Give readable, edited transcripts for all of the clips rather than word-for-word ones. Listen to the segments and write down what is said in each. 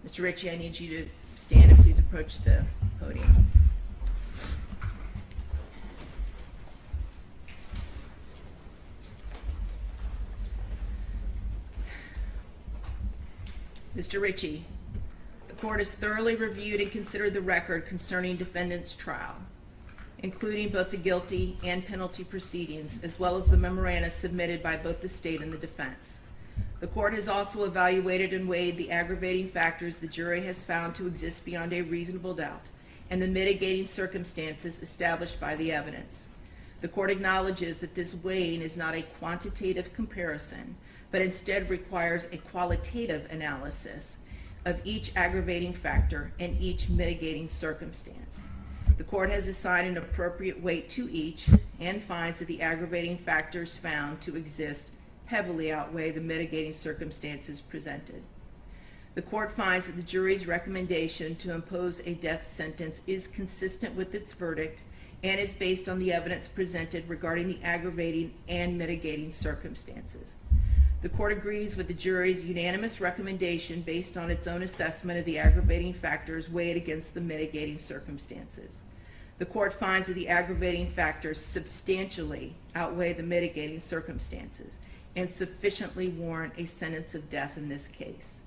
Mr. Richie, I need you to stand and please approach the podium. Mr. Richie, the court has thoroughly reviewed and considered the record concerning defendant's trial, including both the guilty and penalty proceedings, as well as the memoranda submitted by both the state and the defense. The court has also evaluated and weighed the aggravating factors the jury has found to exist beyond a reasonable doubt and the mitigating circumstances established by the evidence. The court acknowledges that this weighing is not a quantitative comparison, but instead requires a qualitative analysis of each aggravating factor and each mitigating circumstance. The court has assigned an appropriate weight to each and finds that the aggravating factors found to exist heavily outweigh the mitigating circumstances presented. The court finds that the jury's recommendation to impose a death sentence is consistent with its verdict and is based on the evidence presented regarding the aggravating and mitigating circumstances. The court agrees with the jury's unanimous recommendation based on its own assessment of the aggravating factors weighed against the mitigating circumstances. The court finds that the aggravating factors substantially outweigh the mitigating circumstances and sufficiently warrant a sentence of death in this case.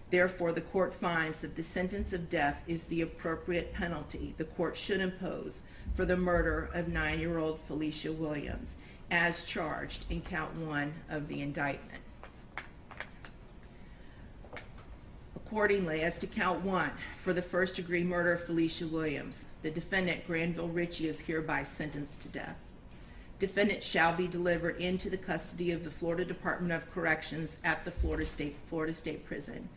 Therefore, the court finds that the sentence of death is the appropriate penalty the court should impose for the murder of 9-year-old Felicia Williams, as charged in count 1 of the indictment. Accordingly, as to count 1, for the first-degree murder of Felicia Williams, the defendant, Granville Richie, is hereby sentenced to death. Defendant shall be delivered into the custody of the Florida Department of Corrections at the Florida State Prison,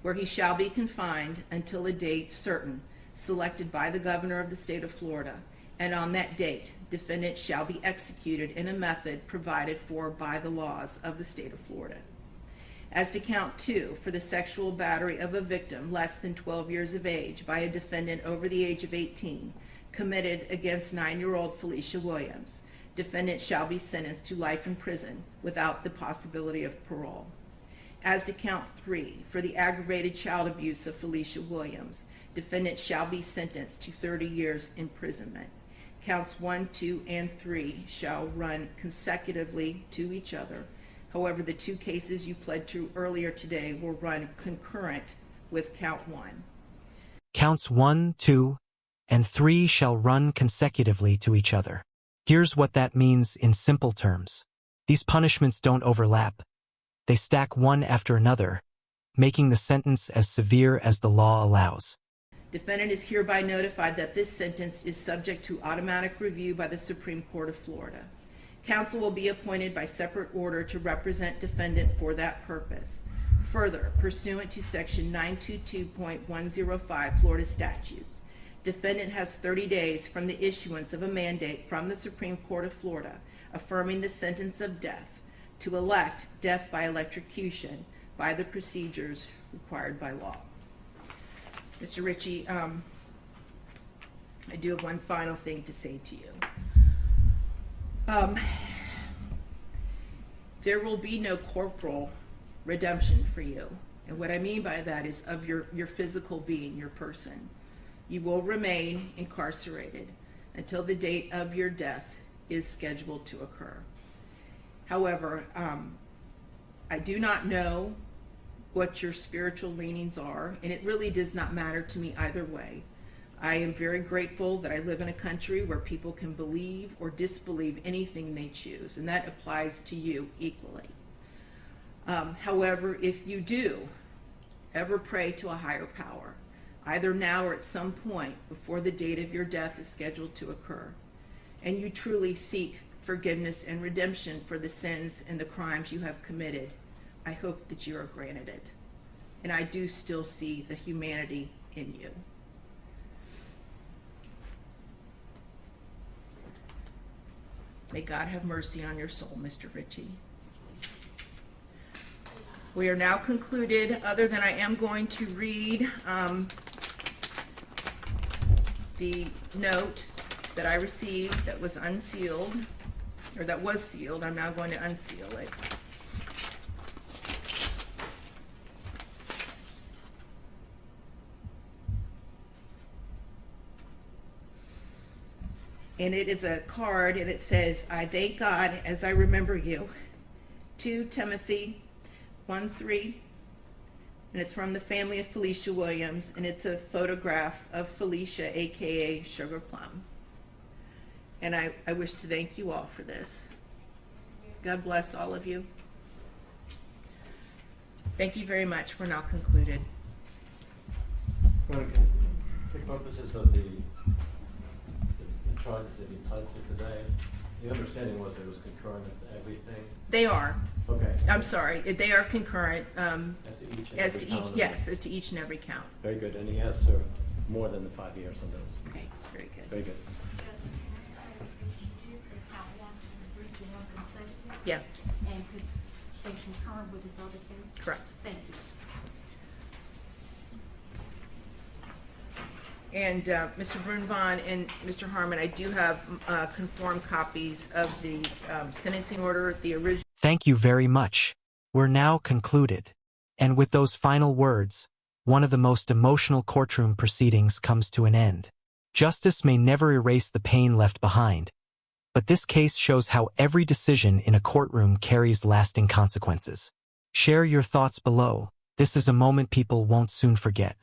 where he shall be confined until a date certain, selected by the governor of the state of Florida, and on that date, defendant shall be executed in a method provided for by the laws of the state of Florida. As to count 2, for the sexual battery of a victim less than 12 years of age by a defendant over the age of 18, committed against 9-year-old Felicia Williams, defendant shall be sentenced to life in prison without the possibility of parole. As to count 3, for the aggravated child abuse of Felicia Williams, defendant shall be sentenced to 30 years imprisonment. Counts 1, 2, and 3 shall run consecutively to each other. However, the 2 cases you pled to earlier today will run concurrent with count 1. Counts 1, 2, and 3 shall run consecutively to each other. Here's what that means in simple terms. These punishments don't overlap. They stack one after another, making the sentence as severe as the law allows. Defendant is hereby notified that this sentence is subject to automatic review by the Supreme Court of Florida. Counsel will be appointed by separate order to represent defendant for that purpose. Further, pursuant to section 922.105 Florida statutes, defendant has 30 days from the issuance of a mandate from the Supreme Court of Florida affirming the sentence of death to elect death by electrocution by the procedures required by law. Mr. Richie, I do have one final thing to say to you. There will be no corporal redemption for you. And what I mean by that is of your physical being, your person. You will remain incarcerated until the date of your death is scheduled to occur. However, I do not know what your spiritual leanings are, and it really does not matter to me either way. I am very grateful that I live in a country where people can believe or disbelieve anything they choose, and that applies to you equally. However, if you do ever pray to a higher power, either now or at some point before the date of your death is scheduled to occur, and you truly seek forgiveness and redemption for the sins and the crimes you have committed, I hope that you are granted it. And I do still see the humanity in you. May God have mercy on your soul, Mr. Richie. We are now concluded, other than I am going to read the note that I received that was unsealed, or that was sealed. I'm now going to unseal it. . And it is a card, and it says, "I thank God as I remember you." 2 Timothy 1:3, and it's from the family of Felicia Williams, and it's a photograph of Felicia, aka Sugar Plum. And I wish to thank you all for this. God bless all of you. Thank you very much. We're now concluded. For the purposes of the charges that you pled to today, the understanding was it was concurrent as to everything? They are. Okay. I'm sorry. They are concurrent. As to each and every count? Yes, as to each and every count. Very good. And he has served more than the 5 years on those. Okay, very good. Very good. Yeah, And could they concur with his other case? correct. Thank you. And Mr. Brunvon and Mr. Harmon, I do have conformed copies of the sentencing order, the original. Thank you very much. We're now concluded. And with those final words, one of the most emotional courtroom proceedings comes to an end. Justice may never erase the pain left behind, but this case shows how every decision in a courtroom carries lasting consequences. Share your thoughts below. This is a moment people won't soon forget.